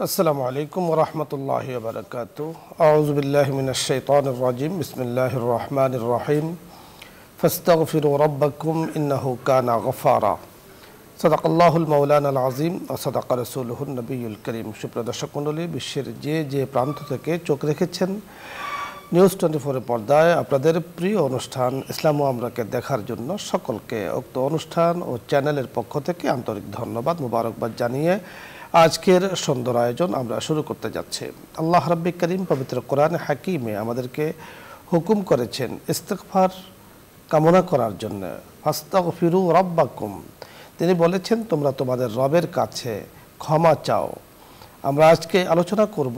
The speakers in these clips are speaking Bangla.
আসসালামু আলাইকুম ওয়া রাহমাতুল্লাহি ওয়া বারাকাতুহু। আউযু বিল্লাহি মিনাশ শাইতানির রাজিম। বিসমিল্লাহির রহমানির রহিম। ফাস্তাগফিরু রাব্বাকুম ইন্নাহু কানা গফারা। সাদাকাল্লাহুল মাওলানাল আযীম ওয়া সাদাকা রাসূলুহুন নবিয়্যুল কারীম। সুপ্রিয় দর্শক মণ্ডলী, বিশ্বের যে প্রান্ত থেকে চোখ রেখেছেন নিউজ 24 পর্দায় আপনাদের প্রিয় অনুষ্ঠান ইসলাম ও আমরাকে দেখার জন্য সকলকে উক্ত অনুষ্ঠান ও চ্যানেলের পক্ষ থেকে আন্তরিক ধন্যবাদ মোবারকবাদ জানিয়ে আজকের সুন্দর আয়োজন আমরা শুরু করতে যাচ্ছি। আল্লাহ রাব্বুল কারীম পবিত্র কোরআন হাকিমে আমাদেরকে হুকুম করেছেন ইস্তিগফার কামনা করার জন্য। ফাস্তাগফিরু রাব্বাকুম, তিনি বলেছেন তোমরা তোমাদের রবের কাছে ক্ষমা চাও। আমরা আজকে আলোচনা করব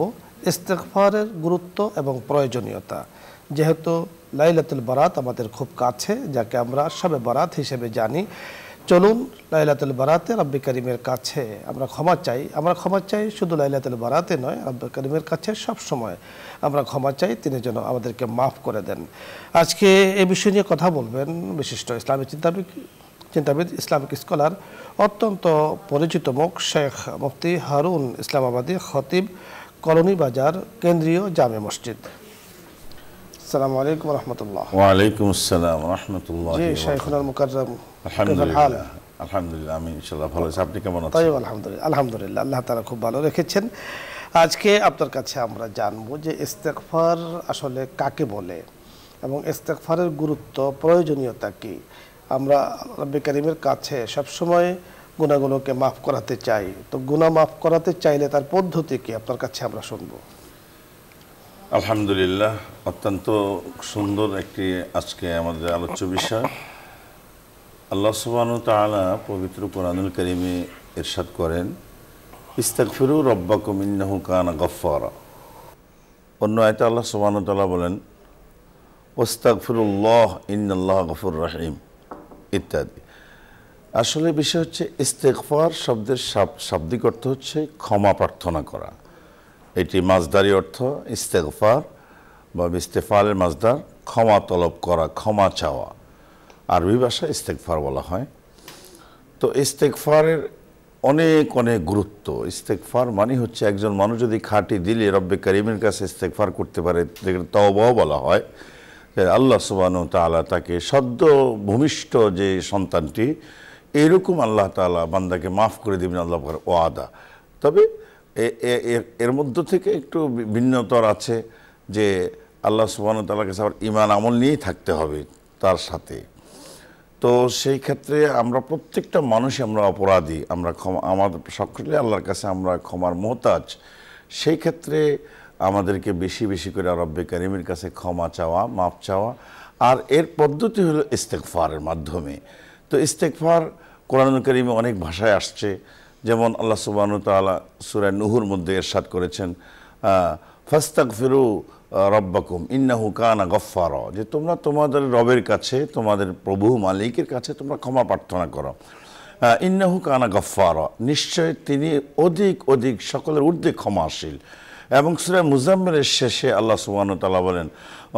ইস্তিগফারের গুরুত্ব এবং প্রয়োজনীয়তা। যেহেতু লাইলাতুল বারাত আমাদের খুব কাছে, যাকে আমরা শবে বারাত হিসেবে জানি, চলুন লাইলাতুল বারাতে রব্বুল কারীমের কাছে আমরা ক্ষমা চাই। আমরা ক্ষমা চাই শুধু লাইলাতুল বারাতে নয়, রব্বুল কারীমের কাছে সব সময় আমরা ক্ষমা চাই, তিনি যেন আমাদেরকে মাফ করে দেন। আজকে এই বিষয় নিয়ে কথা বলবেন বিশিষ্ট ইসলামী চিন্তাবিদ ইসলামিক স্কলার, অত্যন্ত পরিচিত মুখ শেখ মুফতি হারুন ইসলামাবাদী, খতিব, কলোনি বাজার কেন্দ্রীয় জামে মসজিদ। আসসালামু আলাইকুম ওয়া রাহমাতুল্লাহ। ওয়া আলাইকুম আসসালাম ওয়া রাহমাতুল্লাহ। জি শাইখুনাল মুকাররম, আলহামদুলিল্লাহ আলহামদুলিল্লাহ, আমি ইনশাআল্লাহ ভালো আছি। আপনি কেমন আছেন? তাই আলহামদুলিল্লাহ, আল্লাহ তাআলা খুব ভালো রেখেছেন। আজকে আপনার কাছে আমরা জানবো যে ইস্তিগফার আসলে কাকে বলে এবং ইস্তিগফারের গুরুত্ব, প্রয়োজনীয়তা কি। আমরা রব্বুল কারীমের কাছে সবসময় গুনাহগুলোকে মাফ করাতে চাই, তো গুনাহ মাফ করাতে চাইলে তার পদ্ধতি কি আপনার কাছে আমরা শুনবো। আলহামদুলিল্লাহ, অত্যন্ত সুন্দর একটি আজকে আমাদের আলোচ্য বিষয়। আল্লাহ সুবহানাহু ওয়া তাআলা পবিত্র কোরআনুল কারীমে ইরশাদ করেন, ইস্তাগফিরু রাব্বাকুম ইন্নাহু কানা গফফারা। অন্য আয়াতে আল্লাহ সুবহানাহু ওয়া তাআলা বলেন, ওয়াস্তাগফিরুল্লাহ ইন্নাল্লাহা গফুরুর রহিম ইত্যাদি। আসলে বিষয় হচ্ছে ইস্তিগফার শব্দের শাব্দিক অর্থ হচ্ছে ক্ষমা প্রার্থনা করা। এটি মাজদারি অর্থ ইস্তিগফার বা ইস্তেফালের মাজদার ক্ষমা তলব করা, ক্ষমা চাওয়া। আরবি ভাষায় ইস্তিগফার বলা হয়। তো ইস্তিগফারের অনেক অনেক গুরুত্ব। ইস্তিগফার মানে হচ্ছে একজন মানুষ যদি খাঁটি দিলে রব্বুল কারীমের কাছে ইস্তিগফার করতে পারে, তওবাও বলা হয়। আল্লাহ সুবহানাহু ওয়া তাআলা তাকে সদ্য ভূমিষ্ঠ যে সন্তানটি, এরকম আল্লাহ তাআলা বান্দাকে মাফ করে দিবেন, আল্লাহ ওয়াদা। তবে এর মধ্য থেকে একটু ভিন্নতর আছে যে আল্লাহ সুবহানাহু ওয়া তাআলার কাছে আবার ঈমান আমল নিয়েই থাকতে হবে তার সাথে। তো সেই ক্ষেত্রে আমরা প্রত্যেকটা মানুষই আমরা অপরাধী, আমরা আমাদের সকলে আল্লাহর কাছে আমরা ক্ষমার মুহতাজ। সেই ক্ষেত্রে আমাদেরকে বেশি বেশি করে রব্বুল কারীমের কাছে ক্ষমা চাওয়া, মাফ চাওয়া। আর এর পদ্ধতি হলো ইস্তিগফারের মাধ্যমে। তো ইস্তিগফার কোরআনুল কারীমে অনেক ভাষায় আসছে। যেমন আল্লাহ সুবহানাহু ওয়া তাআলা সূরা নূহর মধ্যে ইরশাদ করেছেন, ফাস্তাগফিরু রাব্বাকুম ইন্নাহু কানা গফফারা, যে তোমরা তোমাদের রবের কাছে, তোমাদের প্রভু মালিকের কাছে তোমরা ক্ষমা প্রার্থনা করো। ইন্নাহু কানা গফফারা, নিশ্চয় তিনি অধিক অধিক সকলের ঊর্ধ্বে ক্ষমাশীল। এবং সূরা মুজাম্মিলের শেষে আল্লাহ সুবহানাহু ওয়া তাআলা বলেন,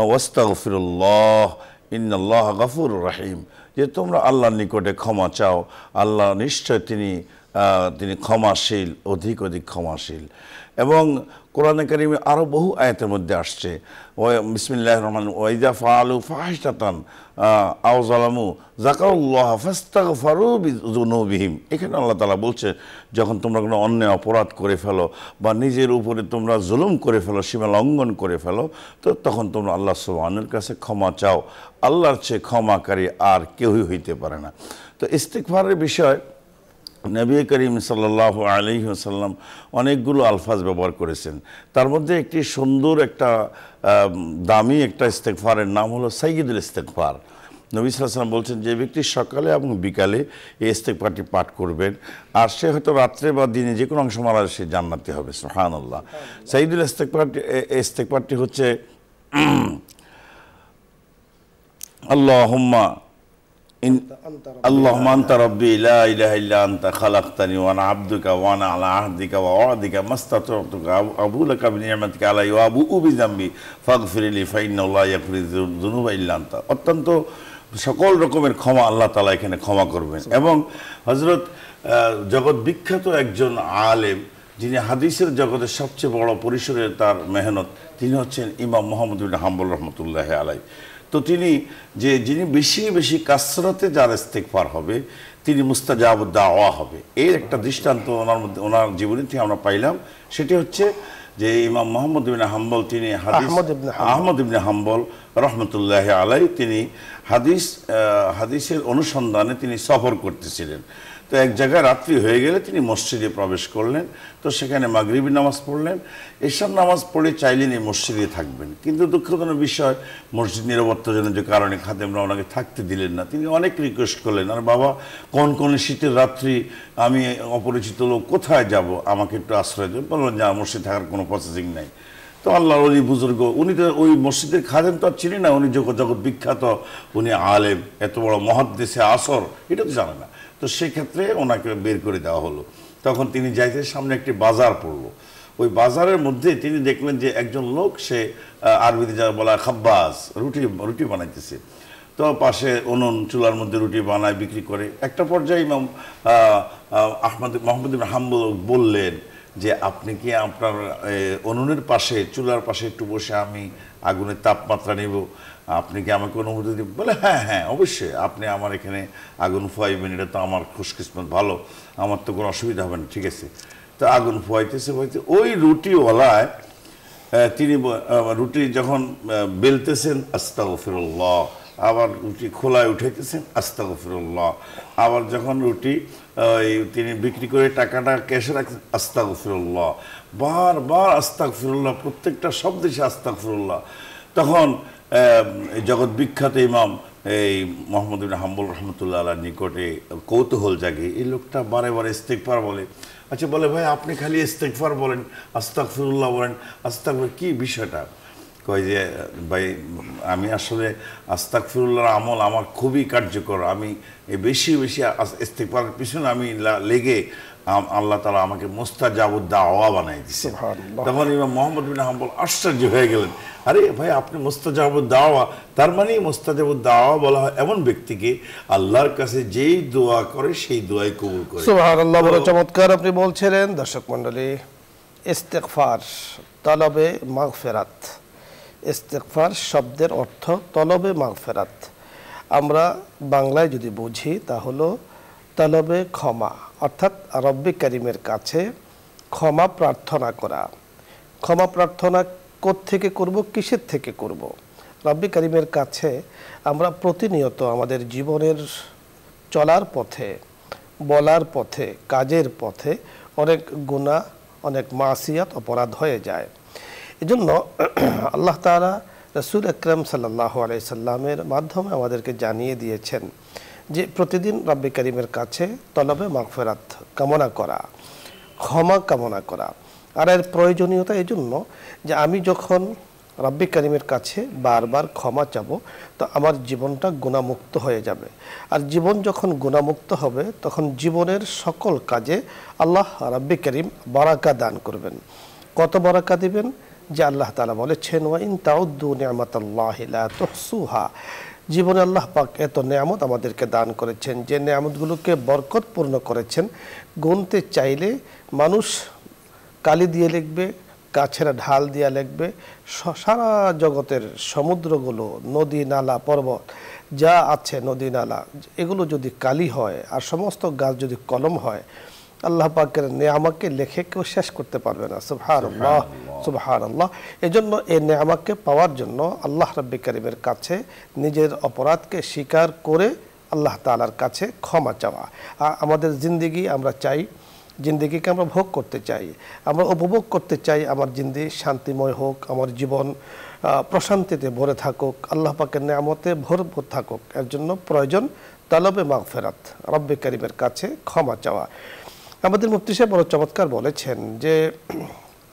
ওয়াস্তাগফিরুল্লাহ ইন্নাল্লাহা গফুরুর রহিম, যে তোমরা আল্লাহর নিকটে ক্ষমা চাও, আল্লাহ নিশ্চয় তিনি ক্ষমাশীল, অধিক অধিক ক্ষমাশীল। এবং কোরআনে কারীমে আরও বহু আয়াতের মধ্যে আসছে, বিসমিল্লাহির রহমানির রহিম, ওয়াইযা ফাআলু ফাহিশাতান আও যালামু যাকারুল্লাহ ফাস্তাগফারু বিযুনুবিহিম। এখানে আল্লাহ তাআলা বলছে, যখন তোমরা কোনো অন্যায় অপরাধ করে ফেলো বা নিজের উপরে তোমরা জুলুম করে ফেলো, সীমা লঙ্ঘন করে ফেলো, তো তখন তোমরা আল্লাহ সুবহানাহুর কাছে ক্ষমা চাও। আল্লাহর চেয়ে ক্ষমাকারী আর কেউই হইতে পারে না। তো ইস্তিগফারের বিষয় নবী করিম সাল্লাল্লাহু আলাইহি ওয়াসাল্লাম অনেকগুলো আলফাজ ব্যবহার করেছেন। তার মধ্যে একটি সুন্দর একটা দামি একটা ইস্তিগফারের নাম হলো সাইয়্যিদুল ইস্তিগফার। নবী সাল্লাল্লাহু আলাইহি ওয়াসাল্লাম বলছেন, যে ব্যক্তি সকালে এবং বিকালে এই ইস্তিগফারটি পাঠ করবেন, আর সে হয়তো রাত্রে বা দিনে যে কোনো অংশ মারা সে জান্নাতি হবে। সুবহানাল্লাহ। সাইয়্যিদুল ইস্তিগফারটি হচ্ছে, আল্লাহুম্মা আনতা রাব্বি লা ইলাহা ইল্লা আনতা খালাকতানি ওয়া আনা আবদুকা ওয়া আনা আলা আহদিকা ওয়া ওয়াদিকা মাসতাতা'তুকা আবু লাকা বিনি'মাতিকা আলাইয়া ওয়া আবুউ বিযামবি ফাগফিরলি ফাইন্নাহু লা ইয়াগফিরু যুনুবা ইল্লা আনতা। অত্যন্ত সকল রকমের ক্ষমা আল্লাহ তাআলা এখানে ক্ষমা করবেন। এবং হযরত জগৎ বিখ্যাত একজন আলেম যিনি হাদিসের জগতের সবচেয়ে বড় পরিসরে তার মেহনত, তিনি হচ্ছেন ইমাম মুহাম্মদ ইবনে হাম্বল রহমতুল্লাহ আলাই। তো তিনি যিনি বেশি বেশি কাসরতে যার ইস্তেগফার হবে তিনি মুস্তাজাবুদ দাওয়া হবে, এর একটা দৃষ্টান্ত ওনার জীবনী থেকে আমরা পাইলাম। সেটি হচ্ছে যে ইমাম মুহাম্মদ ইবনে হাম্বল, তিনি আহমদ ইবনে হাম্বল রহমতুল্লাহ আলাই, তিনি হাদিসের অনুসন্ধানে তিনি সফর করতেছিলেন। তো এক জায়গায় রাত্রি হয়ে গেলে তিনি মসজিদে প্রবেশ করলেন। তো সেখানে মাগরিবি নামাজ পড়লেন, এশার নামাজ পড়ে চাইলেন এই মসজিদে থাকবেন, কিন্তু দুঃখজনক বিষয় মসজিদ নিরাপত্তাজনিত কারণে খাদেমরা ওনাকে থাকতে দিলেন না। তিনি অনেক রিকোয়েস্ট করলেন, আর বাবা কোন শীতের রাত্রি, আমি অপরিচিত লোক, কোথায় যাব, আমাকে একটু আশ্রয় দেন। বললেন যে মসজিদ থাকার কোনো প্রসেসিং নাই। তো আল্লাহর ওলি বুজুর্গ, উনি তো ওই মসজিদের খাদেম তো আর চিনি না, উনি জগৎ বিখ্যাত, উনি আলেম, এত বড় মহাদ্দেশে আসর, এটা তো জানে না। তো সেক্ষেত্রে ওনাকে বের করে দেওয়া হলো। তখন তিনি যাইতে সামনে একটি বাজার পড়লো, ওই বাজারের মধ্যে তিনি দেখলেন যে একজন লোক, সে আরবিতে যা বলা খাব্বাস, রুটি বানাইতেছে। তো পাশে উনুন, চুলার মধ্যে রুটি বানায় বিক্রি করে। একটা পর্যায়ে ইমাম মুহাম্মদ ইবনে হাম্বল বললেন যে আপনি কি আপনার উনুনের পাশে, চুলার পাশে একটু বসে আমি আগুনের তাপমাত্রা নেব, আপনি কি আমাকে অনুমতি দিবেন? বলে হ্যাঁ অবশ্যই, আপনি আমার এখানে আগুন ফুয়াইবেন, এটা তো আমার খুশকিসমত ভালো, আমার তো কোনো অসুবিধা হবে না, ঠিক আছে। তো আগুন ফুয়াইতেছে, ওই রুটিওয়ালায় তিনি রুটি যখন বেলতেছেন আস্তাগফিরুল্লাহ, আবার রুটি খোলায় উঠাইতেছেন আস্তাগফিরুল্লাহ, আবার যখন রুটি তিনি বিক্রি করে টাকাটা ক্যাশে রাখছেন আস্তাগফিরুল্লাহ, বারবার আস্তাগফিরুল্লাহ, প্রত্যেকটা শব্দে সে আস্তাগফিরুল্লাহ। তখন জগৎ বিখ্যাত ইমাম এই মুহাম্মদ ইবনে হাম্বল রহমতুল্লাহ আলাইহির নিকটে কৌতূহল জাগে, এই লোকটা বারে বারে ইস্তেগফার বলে। আচ্ছা, বলে ভাই আপনি খালি ইস্তেগফার বলেন, আস্তাগফিরুল্লাহ বলেন, আস্তাগফির কি বিষয়টা? কয় যে ভাই আমি আসলে আস্তাগফিরুল্লাহর আমল আমার খুবই কার্যকর, আমি বেশি বেশি ইস্তেগফারের পিছনে আমি লেগে আল্লাহ তাআলা আমাকে মুস্তাজাবুদ দাওয়া বানাই দিয়েছে। তখন ইমাম মুহাম্মদ ইবনে হাম্বল আশ্চর্য হয়ে গেলেন, আরে ভাই আপনি মুস্তাজাবুদ দাওয়া, তার মানে মুস্তাজাবুদ দাওয়া বলা হয় এমন ব্যক্তিকে আল্লাহর কাছে যেই দোয়া করে সেই দোয়াই কবুল করে। সুবহানাল্লাহ, বড় চমৎকার আপনি বলছিলেন। দর্শক মণ্ডলী, ইস্তেগফার তলবে মাগফিরাত, ইস্তেগফার শব্দের অর্থ তলবে মাগফিরাত। আমরা বাংলায় যদি বুঝি তা হলো তলবে ক্ষমা, অর্থাৎ রব্বি কারিমের কাছে ক্ষমা প্রার্থনা করা। ক্ষমা প্রার্থনা কোত্থেকে করব, কিসের থেকে করব? রব্বি কারিমের কাছে আমরা প্রতিনিয়ত আমাদের জীবনের চলার পথে, বলার পথে, কাজের পথে অনেক গুনাহ, অনেক মাসিয়াত, অপরাধ হয়ে যায়। এজন্য আল্লাহ তাআলা রাসূল আকরাম সাল্লাল্লাহু আলাইহি সাল্লামের মাধ্যমে আমাদেরকে জানিয়ে দিয়েছেন যে প্রতিদিন রব্বি কারিমের কাছে তলবে মাগফিরাত কামনা করা, ক্ষমা কামনা করা। আর এর প্রয়োজনীয়তা এই জন্য যে আমি যখন রব্বি কারিমের কাছে বারবার ক্ষমা চাবো তো আমার জীবনটা গুনাহমুক্ত হয়ে যাবে। আর জীবন যখন গুনাহমুক্ত হবে তখন জীবনের সকল কাজে আল্লাহ রব্বি কারিম বারাকা দান করবেন। কত বারাকা দিবেন? যে আল্লাহ তাআলা বলেছেন, ওয়া ইন তাউদ্দু নি'মাতাল্লাহি লা তুহসুহা। জীবনে আল্লাহ পাক এত নেয়ামত আমাদেরকে দান করেছেন, যে নেয়ামতগুলোকে বরকতপূর্ণ করেছেন, গুনতে চাইলে মানুষ কালি দিয়ে লিখবে, গাছেরা ঢাল দিয়ে লিখবে। সারা জগতের সমুদ্রগুলো, নদী নালা পর্বত যা আছে, নদী নালা, এগুলো যদি কালি হয় আর সমস্ত গাছ যদি কলম হয়, আল্লাহ পাকের নেয়ামাকে লেখে কেউ শেষ করতে পারবে না। সুবহানাল্লাহ, সুবহানাল্লাহ। এজন্য এই নেয়ামাকে পাওয়ার জন্য আল্লাহ রাব্বি কারিমের কাছে নিজের অপরাধকে স্বীকার করে আল্লাহ তাআলার কাছে ক্ষমা চাওয়া। আমাদের জিন্দেগি আমরা চাই, জিন্দেগিকে আমরা ভোগ করতে চাই, আমরা উপভোগ করতে চাই, আমার জিন্দেগি শান্তিময় হোক, আমার জীবন প্রশান্তিতে ভরে থাকুক, আল্লাহ পাকের নেয়ামতে ভরপুর থাকুক। এর জন্য প্রয়োজন তলবে মাগফিরাত, রব্বি কারিমের কাছে ক্ষমা চাওয়া। আমাদের মুফতি সাহেব বড় চমৎকার বলেছেন যে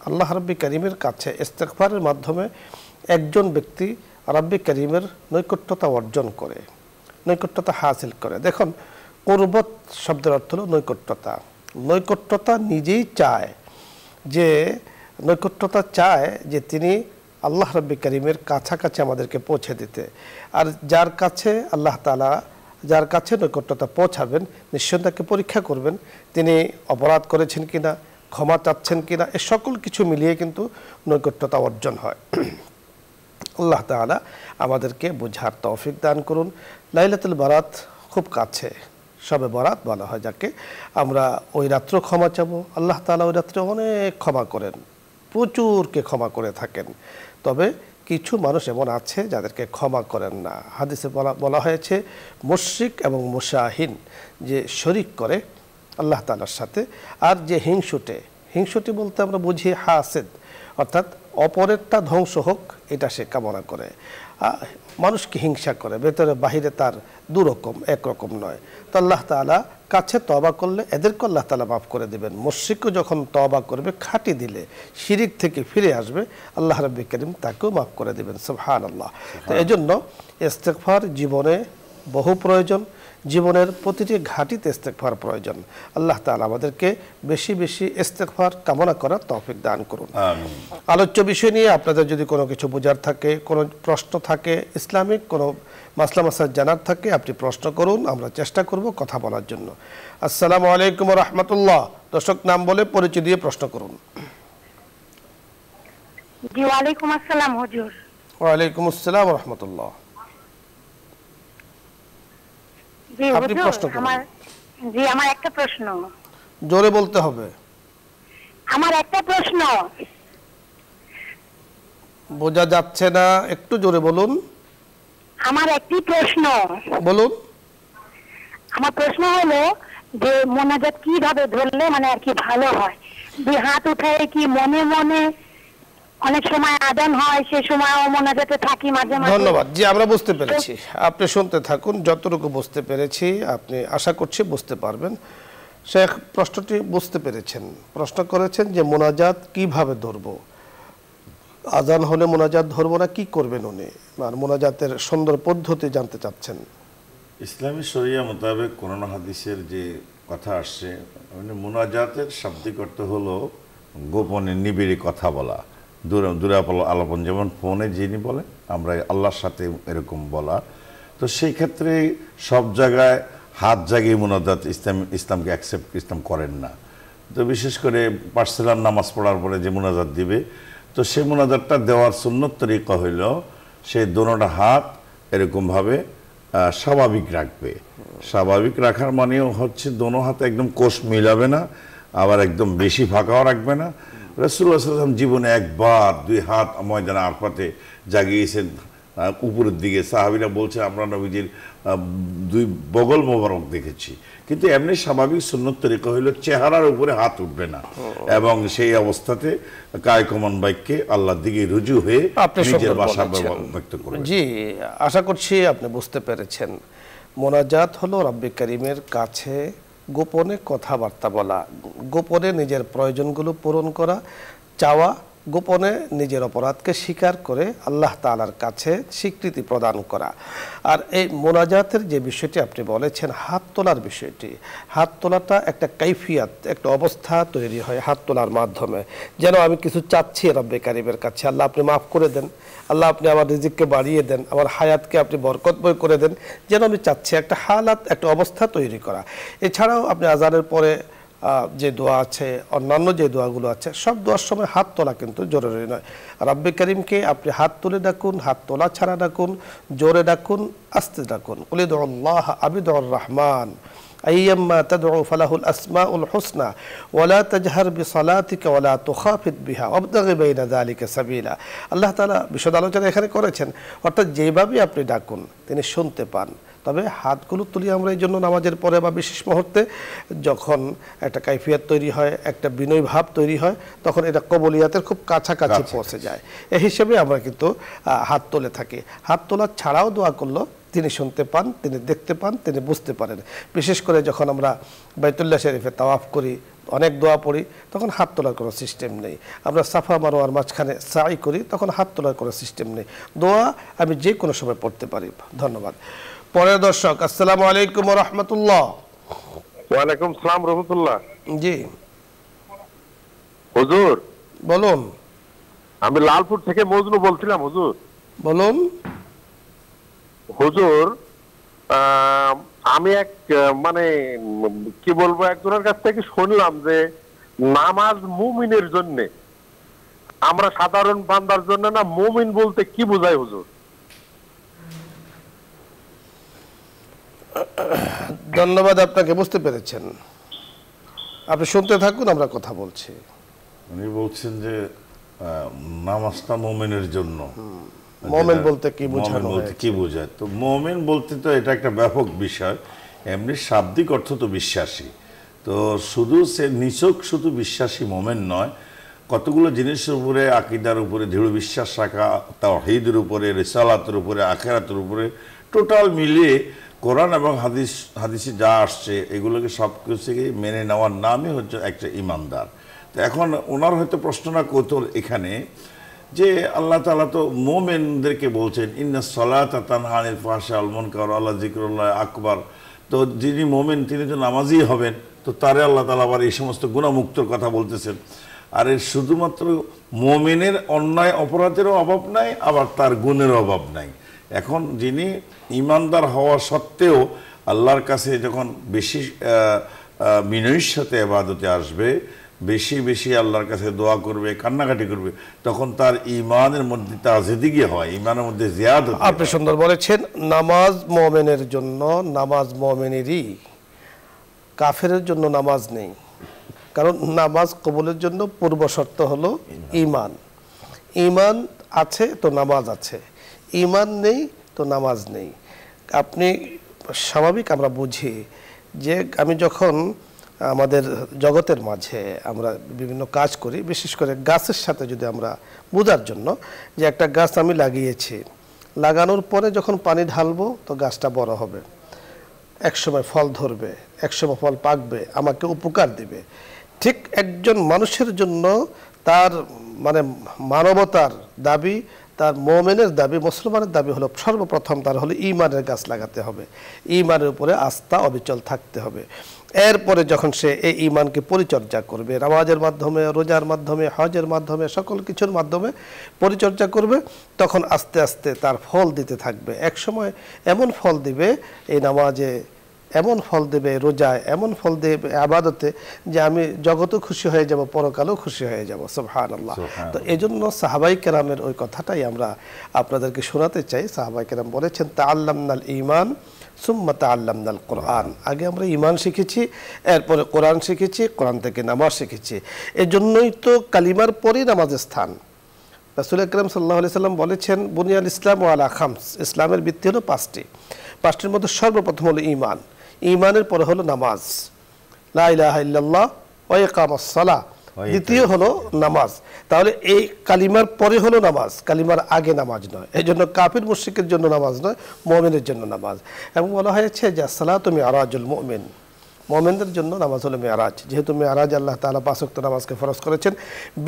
আল্লাহ রাব্বি কারিমের কাছে ইস্তেগফারের মাধ্যমে একজন ব্যক্তি রাব্বি কারিমের নৈকট্যতা অর্জন করে, নৈকট্যতা হাসিল করে। দেখুন, কুরবত শব্দের অর্থ হলো নৈকট্যতা। নৈকট্যতা নিজেই চায়, যে নৈকট্যতা চায় যে তিনি আল্লাহ রাব্বি কারিমের কাছাকাছি আমাদেরকে পৌঁছে দিতে। আর যার কাছে আল্লাহ তাআলা, যার কাছে নৈকট্যতা পৌঁছাবেন, নিশ্চয় তাকে পরীক্ষা করবেন তিনি অপরাধ করেছেন কিনা, ক্ষমা চাচ্ছেন কিনা, এ সকল কিছু মিলিয়ে কিন্তু নৈকট্যতা অর্জন হয়। আল্লাহ তাআলা আমাদেরকে বোঝার তৌফিক দান করুন। লাইলাতুল বারাত খুব কাছে, শবে বরাত বলা হয় যাকে, আমরা ওই রাত্র ক্ষমা চাবো। আল্লাহ তাআলা ওই রাত্রে অনেক ক্ষমা করেন, প্রচুরকে ক্ষমা করে থাকেন। তবে কিছু মানুষ এমন আছে যাদেরকে ক্ষমা করেন না। হাদিসে বলা হয়েছে মুশরিক এবং মুশাহিন, যে শরিক করে আল্লাহ তাআলার সাথে, আর যে হিংসুটে বলতে আমরা বুঝি হাসেদ, অর্থাৎ অপরেরটা ধ্বংস হোক এটা সে কামনা করে, মানুষকে হিংসা করে, ভেতরে বাহিরে তার দুরকম, একরকম নয়। তো আল্লাহ তাআলা কাছে তওবা করলে এদেরকে আল্লাহ তাআলা মাফ করে দেবেন। মুশরিকও যখন তওবা করবে, খাঁটি দিলে, শিরিক থেকে ফিরে আসবে, আল্লাহ রাব্বুল কারীম তাকেও মাফ করে দেবেন। সুবহানাল্লাহ। তো এজন্য ইস্তেগফার জীবনে বহু প্রয়োজন, জীবনের প্রতিটি ঘাটিতে ইস্তেগফার প্রয়োজন। আল্লাহ তাআলা আমাদেরকে বেশি বেশি ইস্তেগফার কামনা করার তৌফিক দান করুন। আমিন। আলোচ্য বিষয় নিয়ে আপনাদের যদি কোনো কিছু বোঝার থাকে, কোনো প্রশ্ন থাকে, ইসলামিক কোনো মাসলা মাসাইল জানার থাকে, আপনি প্রশ্ন করুন, আমরা চেষ্টা করব কথা বলার জন্য। আসসালামু আলাইকুম ওয়া রাহমাতুল্লাহ। দর্শক নাম বলে পরিচয় দিয়ে প্রশ্ন করুন। জি ওয়ালাইকুম আসসালাম হুজুর। ওয়ালাইকুম আসসালাম ওয়া রাহমাতুল্লাহ। জি আপনি হুজুর, প্রশ্ন করুন। আমার একটা প্রশ্ন। জোরে বলতে হবে। আমার একটা প্রশ্ন। বোঝা যাচ্ছে না, একটু জোরে বলুন। আমার একটি প্রশ্ন। বলুন। আমার প্রশ্ন হলো যে মোনাজাত কিভাবে ধরলে মানে আর কি ভালো হয়? দুই হাত উঠায় কি মনে মনে, অনেক সময় আদান হয় সে সময় মোনাজাতে থাকি মাঝে মাঝে। ধন্যবাদ। জি, আমরা বুঝতে পেরেছি, আপনি শুনতে থাকুন। যতটুকু বুঝতে পেরেছি আপনি আশা করছি বুঝতে পারবেন। শেখ প্রশ্নটি বুঝতে পেরেছেন, প্রশ্ন করেছেন যে মোনাজাত কিভাবে ধরবো, আজান হলে মোনাজাত ধরবো না, কি করবেন উনি, আর মোনাজাতের সুন্দর পদ্ধতি জানতে চাচ্ছেন। ইসলামী শরিয়া মোতাবেক কোরআন হাদিসের যে কথা আসছে, মানে মুনাজাতের শাব্দিক অর্থ হলো গোপনে নিবিড়ে কথা বলা, দূরে আলাপন, যেমন ফোনে যিনি বলে আমরা আল্লাহর সাথে এরকম বলা। তো সেই ক্ষেত্রে সব জায়গায় হাত জাগিয়ে মুনাজাত ইসলাম করেন না। তো বিশেষ করে পার্সেলার নামাজ পড়ার পরে যে মুনাজাত দিবে, তো সেই মুনাজাতটা দেওয়ার সুন্নত তরিকা হইল সেই দোনোটা হাত এরকমভাবে স্বাভাবিক রাখবে। স্বাভাবিক রাখার মানেও হচ্ছে দোনো হাতে একদম কোষ মিলাবে না, আবার একদম বেশি ফাঁকাও রাখবে না। রাসূলুল্লাহ সাল্লাল্লাহু আলাইহি ওয়াসাল্লাম জীবনে একবার দুই হাত ময়দানে আরাফাতে জাগিয়েছেন উপরের দিকে। সাহাবীরা বলছে আমরা নবীজির দুই বগল মোবারক দেখেছি। কিন্তু এমনি স্বাভাবিক সুন্নত তরিকা হইল চেহারার উপরে হাত উঠবে না, এবং সেই অবস্থাতে কায়কমান বাক্যে আল্লাহর দিকে রুজু হয়ে নিজের ভাষা ব্যক্ত করবে। জি, আশা করছি আপনি বুঝতে পেরেছেন। মোনাজাত হলো রাব্বি কারীমের কাছে গোপনে কথাবার্তা বলা, গোপনে নিজের প্রয়োজনগুলো পূরণ করা, চাওয়া, গোপনে নিজের অপরাধকে স্বীকার করে আল্লাহ তাআলার কাছে স্বীকৃতি প্রদান করা। আর এই মোনাজাতের যে বিষয়টি আপনি বলেছেন, হাত তোলার বিষয়টি, হাত তোলাটা একটা কাইফিয়াত, একটা অবস্থা তৈরি হয় হাত তোলার মাধ্যমে। যেন আমি কিছু চাচ্ছি রাব্বি কারীমের কাছে, আল্লাহ আপনি মাফ করে দেন, আল্লাহ আপনি আমার রিজিককে বাড়িয়ে দেন, আমার হায়াতকে আপনি বরকতময় করে দেন, যেন আমি চাচ্ছি, একটা হালাত, একটা অবস্থা তৈরি করা। এছাড়াও আপনি আজানের পরে যে দোয়া আছে, অন্যান্য যে দোয়াগুলো আছে, সব দোয়ার সময় হাত তোলা কিন্তু জরুরি নয়। রাব্বি কারীমকে আপনি হাত তুলে ডাকুন, হাত তোলা ছাড়া ডাকুন, জোরে ডাকুন, আস্তে ডাকুন। কুল উদউল্লাহ আবিদুর রহমান আইয়াম্মা তাদউ ফালাহুল আসমাউল হুসনা ওয়ালা তাজহার বিসালাতিকা ওয়ালা তুখাফিত বিহা ওয়াবতাগি বাইনা যালিকা সাবিলা। আল্লাহ তাআলা বিশদ আলোচনা এখানে করেছেন, অর্থাৎ যেভাবে আপনি ডাকুন তিনি শুনতে পান। তবে হাতগুলো তুলি আমরা এই জন্য নামাজের পরে বা বিশেষ মুহূর্তে যখন একটা কাইফিয়াত তৈরি হয়, একটা বিনয় ভাব তৈরি হয়, তখন এটা কবুলিয়াতের খুব কাছাকাছি পৌঁছে যায়। এই হিসেবে আমরা কিন্তু হাত তুলে থাকি। হাত তোলা ছাড়াও দোয়া করলো তিনি শুনতে পান, তিনি দেখতে পান, তিনি বুঝতে পারেন। বিশেষ করে যখন আমরা বাইতুল্লাহ শরীফে তাওয়াফ করি, অনেক দোয়া পড়ি, তখন হাত তোলার কোনো সিস্টেম নেই। আমরা সাফা মারোয়ার মাঝখানে সাই করি, তখন হাত তোলার কোনো সিস্টেম নেই। দোয়া আমি যে কোনো সময় পড়তে পারি। ধন্যবাদ। পরের দর্শক, আসসালামু আলাইকুম ওয়া রাহমাতুল্লাহ। ওয়ালাইকুম সালাম রাহমাতুল্লাহ। জি হুজুর, বলুন। আমি লালপুর থেকে মজনু বলছিলাম। হুজুর বলুন। হুজুর, আমি এক মানে কি বলবো, একজনের কাছ থেকে শুনলাম যে নামাজ মুমিনের জন্য, আমরা সাধারণ বান্দার জন্য না। মুমিন বলতে কি বোঝায় হুজুর? ধন্যবাদ, আপনাকে বুঝতে পেরেছেন। আপনি শুনতে থাকুন, আমরা কথা বলছি। উনি বলছেন যে নামাজটা মোমেনের জন্য। মোমেন বলতে কি বোঝানো মোমেন বলতে হয়েছে? কি বোঝায়? তো মোমেন বলতে তো এটা একটা ব্যাপক বিষয়। এমনি শাব্দিক অর্থ তো বিশ্বাসী। তো শুধু সে নিছক শুধু বিশ্বাসী মোমেন নয়, কতগুলো জিনিসের উপরে, আকীদার উপরে দৃঢ় বিশ্বাস রাখা, তাওহীদের উপরে, রিসালাতের উপরে, আখিরাতের উপরে, টোটাল মিলিয়ে কোরআন এবং হাদিসে যা আসছে এগুলোকে সব কিছুকে মেনে নেওয়ার নামই হচ্ছে একটা ঈমানদার। তো এখন ওনার হয়তো প্রশ্নটা কৌতূহল এখানে যে আল্লাহ তাআলা তো মুমিনদেরকে বলছেন ইন্না সলাতা তানহা আনিল ফাহশা ওয়াল মুনকার ওয়া যিকরুল্লাহি আকবার। তো যিনি মুমিন তিনি তো নামাজি হবেন, তো তারে আল্লাহ তাআলা আবার এই সমস্ত গুনাহমুক্তর কথা বলতেছেন। আর এর শুধুমাত্র মুমিনের অন্যায় অপরাধেরও অভাব নাই, আবার তার গুণেরও অভাব নাই। এখন যিনি ঈমানদার হওয়া সত্ত্বেও আল্লাহর কাছে যখন বেশি বিনয়ের সাথে ইবাদতে আসবে, বেশি বেশি আল্লাহর কাছে দোয়া করবে, কান্নাকাটি করবে, তখন তার ঈমানের মধ্যে তাজদীগি হয়, ঈমানের মধ্যে জিয়াদত হয়। আপনি সুন্দর বলেছেন। নামাজ মুমিনের জন্য, নামাজ মুমিনেরই, কাফেরের জন্য নামাজ নেই। কারণ নামাজ কবুলের জন্য পূর্ব শর্ত হলো ঈমান। ঈমান আছে তো নামাজ আছে, ঈমান নেই তো নামাজ নেই। আপনি স্বাভাবিক আমরা বুঝি যে আমি যখন আমাদের জগতের মাঝে আমরা বিভিন্ন কাজ করি, বিশেষ করে গাছের সাথে যদি আমরা বোঝার জন্য, যে একটা গাছ আমি লাগিয়েছি, লাগানোর পরে যখন পানি ঢালবো তো গাছটা বড় হবে, একসময় ফল ধরবে, একসময় ফল পাকবে, আমাকে উপকার দিবে। ঠিক একজন মানুষের জন্য তার মানে মানবতার দাবি, তার মুমিনের দাবি, মুসলমানের দাবি হলো সর্বপ্রথম তার হলো ঈমানের গাছ লাগাতে হবে, ঈমানের উপরে আস্থা অবিচল থাকতে হবে। এরপরে যখন সে এই ঈমানকে পরিচর্যা করবে, নামাজের মাধ্যমে, রোজার মাধ্যমে, হজের মাধ্যমে, সকল কিছুর মাধ্যমে পরিচর্যা করবে, তখন আস্তে আস্তে তার ফল দিতে থাকবে। এক সময় এমন ফল দিবে এই নামাজে, এমন ফল দেবে রোজায়, এমন ফল দেবে ইবাদতে, যে আমি জগতেও খুশি হয়ে যাব, পরকালেও খুশি হয়ে যাব। সুবহানাল্লাহ। তো এজন্য সাহাবাই কেরামের ওই কথাটাই আমরা আপনাদেরকে শোনাতে চাই। সাহাবাই কেরাম বলেছেন তাআল্লামনাল ঈমান সুম্মা তাআল্লামনাল কোরআন। আগে আমরা ঈমান শিখেছি, এরপরে কোরআন শিখেছি, কোরআন থেকে নামাজ শিখেছি। এজন্যই তো কালিমার পরেই নামাজের স্থান। রাসূল আকরাম সাল্লাল্লাহু আলাইহি সাল্লাম বলেছেন বুনিয়াল ইসলাম আলা খামস, ইসলামের ভিত্তি হলো পাঁচটির মধ্যে সর্বপ্রথম হলো ঈমান, ঈমানের পরে হলো নামাজ, লা ইলাহা ইল্লাল্লাহ ওয়া ইকামাস সালাহ, দ্বিতীয় হলো নামাজ। তাহলে এই কালিমার পরে হলো নামাজ, কালিমার আগে নামাজ নয়। এই জন্য কাফির মুশরিকের জন্য নামাজ নয়, মুমিনের জন্য নামাজ। এবং বলা হয়েছে যে সালাতু মিরাজুল মুমিন, মুমিনদের জন্য নামাজ হলো মেরাজ। যেহেতু মেরাজ আল্লাহ তাআলা 5 ওয়াক্ত নামাজকে ফরজ করেছেন,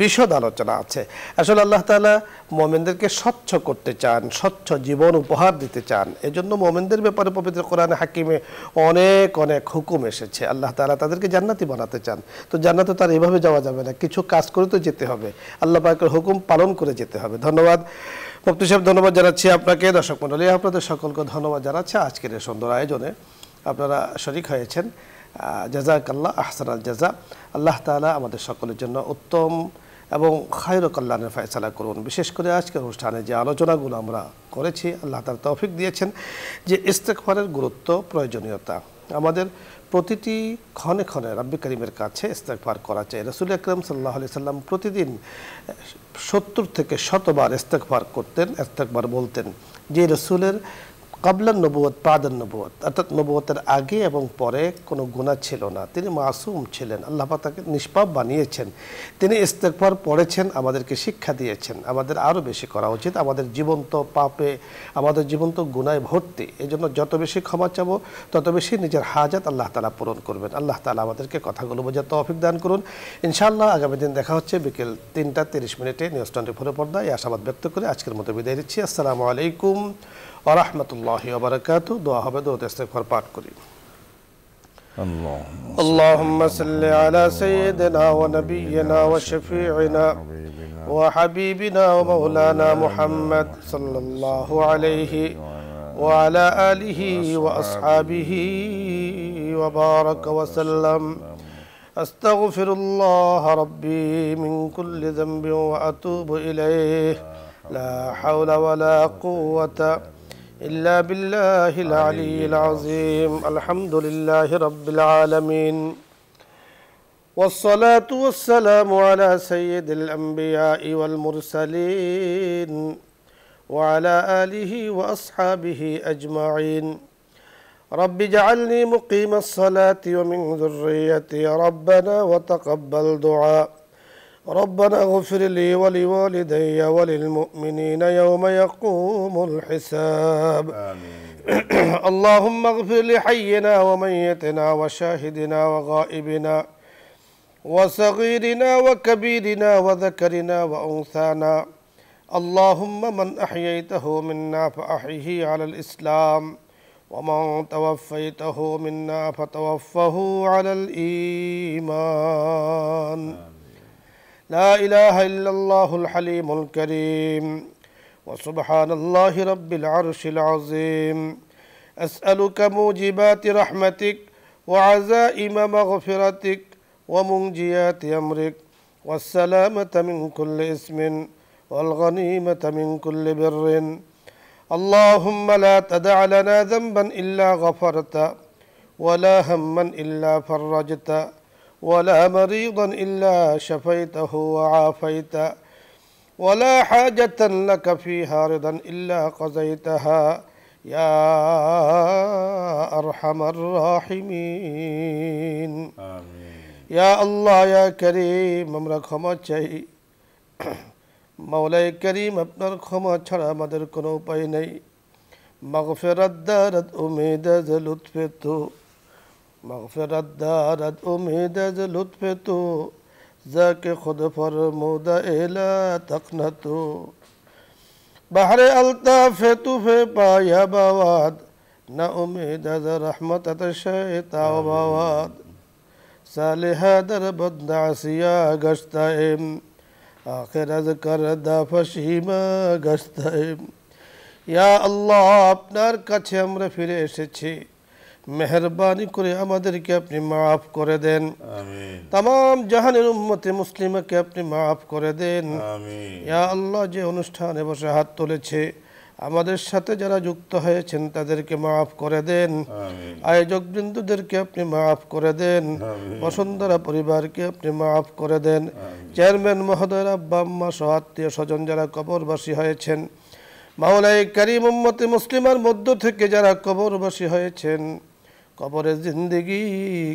বিশদ আলোচনা আছে। আসলে আল্লাহ তাআলা মুমিনদেরকে স্বচ্ছ করতে চান, স্বচ্ছ জীবন উপহার দিতে চান। এজন্য মুমিনদের ব্যাপারে পবিত্র কোরআনে হাকিমে অনেক অনেক হুকুম এসেছে। আল্লাহ তাআলা তাদেরকে জান্নাতি বানাতে চান। তো জান্নাতে তার এভাবে যাওয়া যাবে না, কিছু কাজ করে তো যেতে হবে, আল্লাহ পাকের হুকুম পালন করে যেতে হবে। ধন্যবাদ মুফতি সাহেব, ধন্যবাদ জানাচ্ছি আপনাকে। দর্শক মণ্ডলী, আপনাদের সকলকে ধন্যবাদ জানাচ্ছি আজকের এই সুন্দর আয়োজনে আপনারা শরীক হয়েছেন। জাযাকাল্লাহ আহসানাল জাযা। আল্লাহ তাআলা আমাদের সকলের জন্য উত্তম এবং খায়র কল্যাণের ফয়সালা করুন। বিশেষ করে আজকের অনুষ্ঠানে যে আলোচনাগুলো আমরা করেছি, আল্লাহ তাআলা তৌফিক দিয়েছেন যে ইস্তেগফারের গুরুত্ব, প্রয়োজনীয়তা। আমাদের প্রতিটি ক্ষণে ক্ষণে রাব্বি করিমের কাছে ইস্তেগফার করা চাই। রাসূল আকরাম সাল্লাল্লাহু আলাইহি সাল্লাম প্রতিদিন 70 থেকে 100 বার ইস্তেগফার করতেন, ইস্তেগফার বলতেন। যে রাসূলের কাবলান নবুয়ত বাদান নবুয়ত, অর্থাৎ নবুয়তের আগে এবং পরে কোনো গুনাহ ছিল না, তিনি মাসুম ছিলেন, আল্লাহ পাক তাকে নিষ্পাপ বানিয়েছেন। তিনি ইস্তেগফার পড়েছেন, আমাদেরকে শিক্ষা দিয়েছেন। আমাদের আরও বেশি করা উচিত। আমাদের জীবন্ত পাপে, আমাদের জীবন্ত গুনায় ভর্তি। এই জন্য যত বেশি ক্ষমা চাবো তত বেশি নিজের হাজাত আল্লাহ তাআলা পূরণ করবেন। আল্লাহ তাআলা আমাদেরকে কথাগুলো বোঝার তৌফিক দান করুন। ইনশাআল্লাহ আগামী দিন দেখা হচ্ছে বিকেল 3টা 30 নিউজ 24 পর্দায়। এই আশাবাদ ব্যক্ত করে আজকের মতো বিদায় নিচ্ছি। আসসালামু আলাইকুম ওয়া রাহমাতুল্লাহি ওয়া বারাকাতুহু। দোয়া হবে, দরুদ ইস্তেগফার পাঠ করি। اللهم صل على سيدنا ونبينا وشفيعنا وحبيبنا ومولانا محمد صلى الله عليه وعلى آله وأصحابه وبارك وسلم. أستغفر الله ربي من كل ذنب وأتوب إليه لا حول ولا قوة إلا بالله العلي العظيم الحمد لله رب العالمين والصلاة والسلام على سيد الأنبياء والمرسلين وعلى آله وأصحابه أجمعين رب اجعلني مقيم الصلاة ومن ذريتي ربنا وتقبل دعاء ربنا اغفر لي ولوالدي وللمؤمنين يوم يقوم الحساب آمين. اللهم اغفر لحينا وميتنا وشاهدنا وغائبنا وصغيرنا وكبيرنا وذكرنا وأنثانا اللهم من أحييته منا فأحيه على الإسلام ومن توفيته منا فتوفه على الإيمان لا إله إلا الله الحليم الكريم وسبحان الله رب العرش العظيم أسألك موجبات رحمتك وعزائم مغفرتك ومنجيات أمرك والسلامة من كل إثم والغنيمة من كل بر اللهم لا تدع لنا ذنبا إلا غفرت ولا هما إلا فرجت ولا مريضا إلا شفيته وعافيت ولا حاجة لك فيها رضا إلا قضيتها يا أرحم الراحمين آمين يا الله يا كريم আমরা ক্ষমা চাই মাওলাই করিম আপনার ক্ষমা ছাড়া আমাদের কোনো উপায় নেই মাগফিরাত দারাত উম্মীদ আজ লুৎফে তো مغفرت دارد امید از لطف تو ذاک خود فرموده الا تقنطو بحر الطاف تو پایا بواد نه امید از رحمتت شیطا و بواد صالحا در بد نعسیا گشتایم آخر از کرده فشیما گشتایم یا আল্লাহ আপনার কাছে আমরা ফিরে এসেছি মেহেরবানি করে আমাদেরকে আপনি মাফ করে দেন আমিন तमाम জাহানের উম্মতে মুসলিমাকে আপনি মাফ করে দেন আমিন ইয়া আল্লাহ যে অনুষ্ঠানে বসে হাত তুলেছে আমাদের সাথে যারা যুক্ত হয়েছেন তাদেরকে মাফ করে দেন আমিন আয়োজক বৃন্দদেরকে আপনি মাফ করে দেন বসুন্ধরা পরিবারকে আপনি মাফ করে দেন চেয়ারম্যান মহোদয় আব্বা আম্মা সহ আত্মীয় স্বজন যারা কবরবাসী হয়েছেন মাওলাই করিম উম্মতে মুসলিমার মধ্য থেকে যারা কবরবাসী হয়েছেন কবরের জিন্দেগি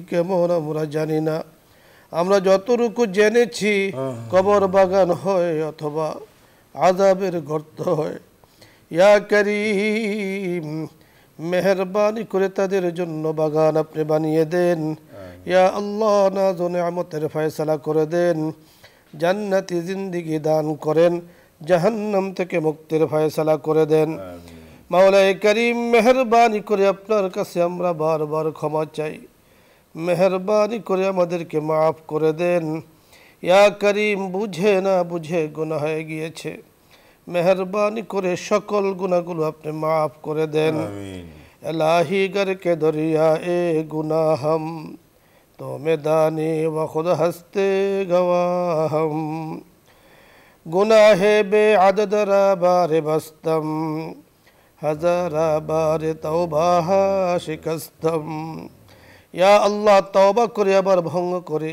কেমন আমরা জানি না আমরা যতটুকু জেনেছি কবর বাগান হয় অথবা আযাবের গর্ত হয় ইয়া করিম মেহেরবানি করে তাদের জন্য বাগান আপনি বানিয়ে দেন ইয়া আল্লাহ নাজ ও নিয়ামতের ফয়সালা করে দেন জান্নাতি জিন্দেগি দান করেন জাহান্নাম থেকে মুক্তির ফয়সালা করে দেন মাওলাই করিম মেহেরবানি করে আপনার কাছে আমরা বারবার ক্ষমা চাই মেহেরবানি করে আমাদেরকে মাফ করে দেন ইয়া করিম বুঝে না বুঝে গুনাহ হয়ে গিয়েছে মেহেরবানি করে সকল গুনাহগুলো আপনি মাফ করে দেন আমিন ইলাহি গর কে দরিয়া এ গুনাহ হাম তো মেদানি व खुद हंसते गवाहम गुनाहे बेअदद बारे बस्तम हजारा बारे तौबा शिकस्तम ইয়া আল্লাহ তওবা করে আবার ভঙ্গ করে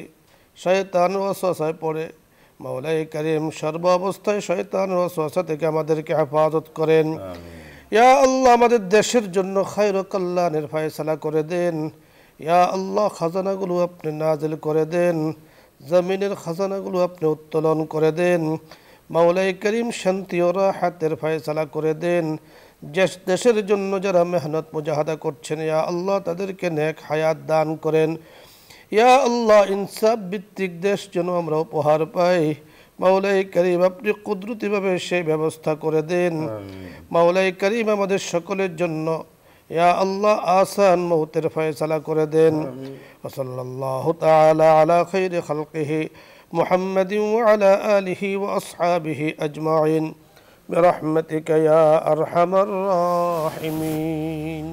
শয়তান ওয়াসওয়াসায় পড়ে মাওলাই করিম সর্ব অবস্থায় শয়তানের ওয়াসওয়াসা থেকে আমাদেরকে হেফাজত করেন আমিন ইয়া আল্লাহ আমাদের দেশের জন্য খায়র ও কল্যাণের ফয়সালা করে দেন ইয়া আল্লাহ খাজানাগুলো আপনি নাজিল করে দেন জমিনের খাজানাগুলো আপনি উত্তোলন করে দেন মাওলাই করিম শান্তি ও রাহাতের ফয়সালা করে দেন দেশের জন্য যারা মেহনত মুজাহাদা করছেন ইয়া আল্লাহ তাদেরকে নেক হায়াত দান করেন ইয়া আল্লাহ ইনসাফ ভিত্তিক দেশ যেন আমরা উপহার পাই মাওলাই করিম আপনি কুদরতিভাবে সেই ব্যবস্থা করে দেন মাওলাই করিম আমাদের সকলের জন্য ইয়া আল্লাহ আসান মৌতের ফয়সালা করে দেন ওয়া সাল্লাল্লাহু তাআলা আলা খায়রি খালকিহি মুহাম্মাদিন ওয়া আলা আলিহি ওয়া আসহাবিহি আজমাইন برحمتك يا أرحم الراحمين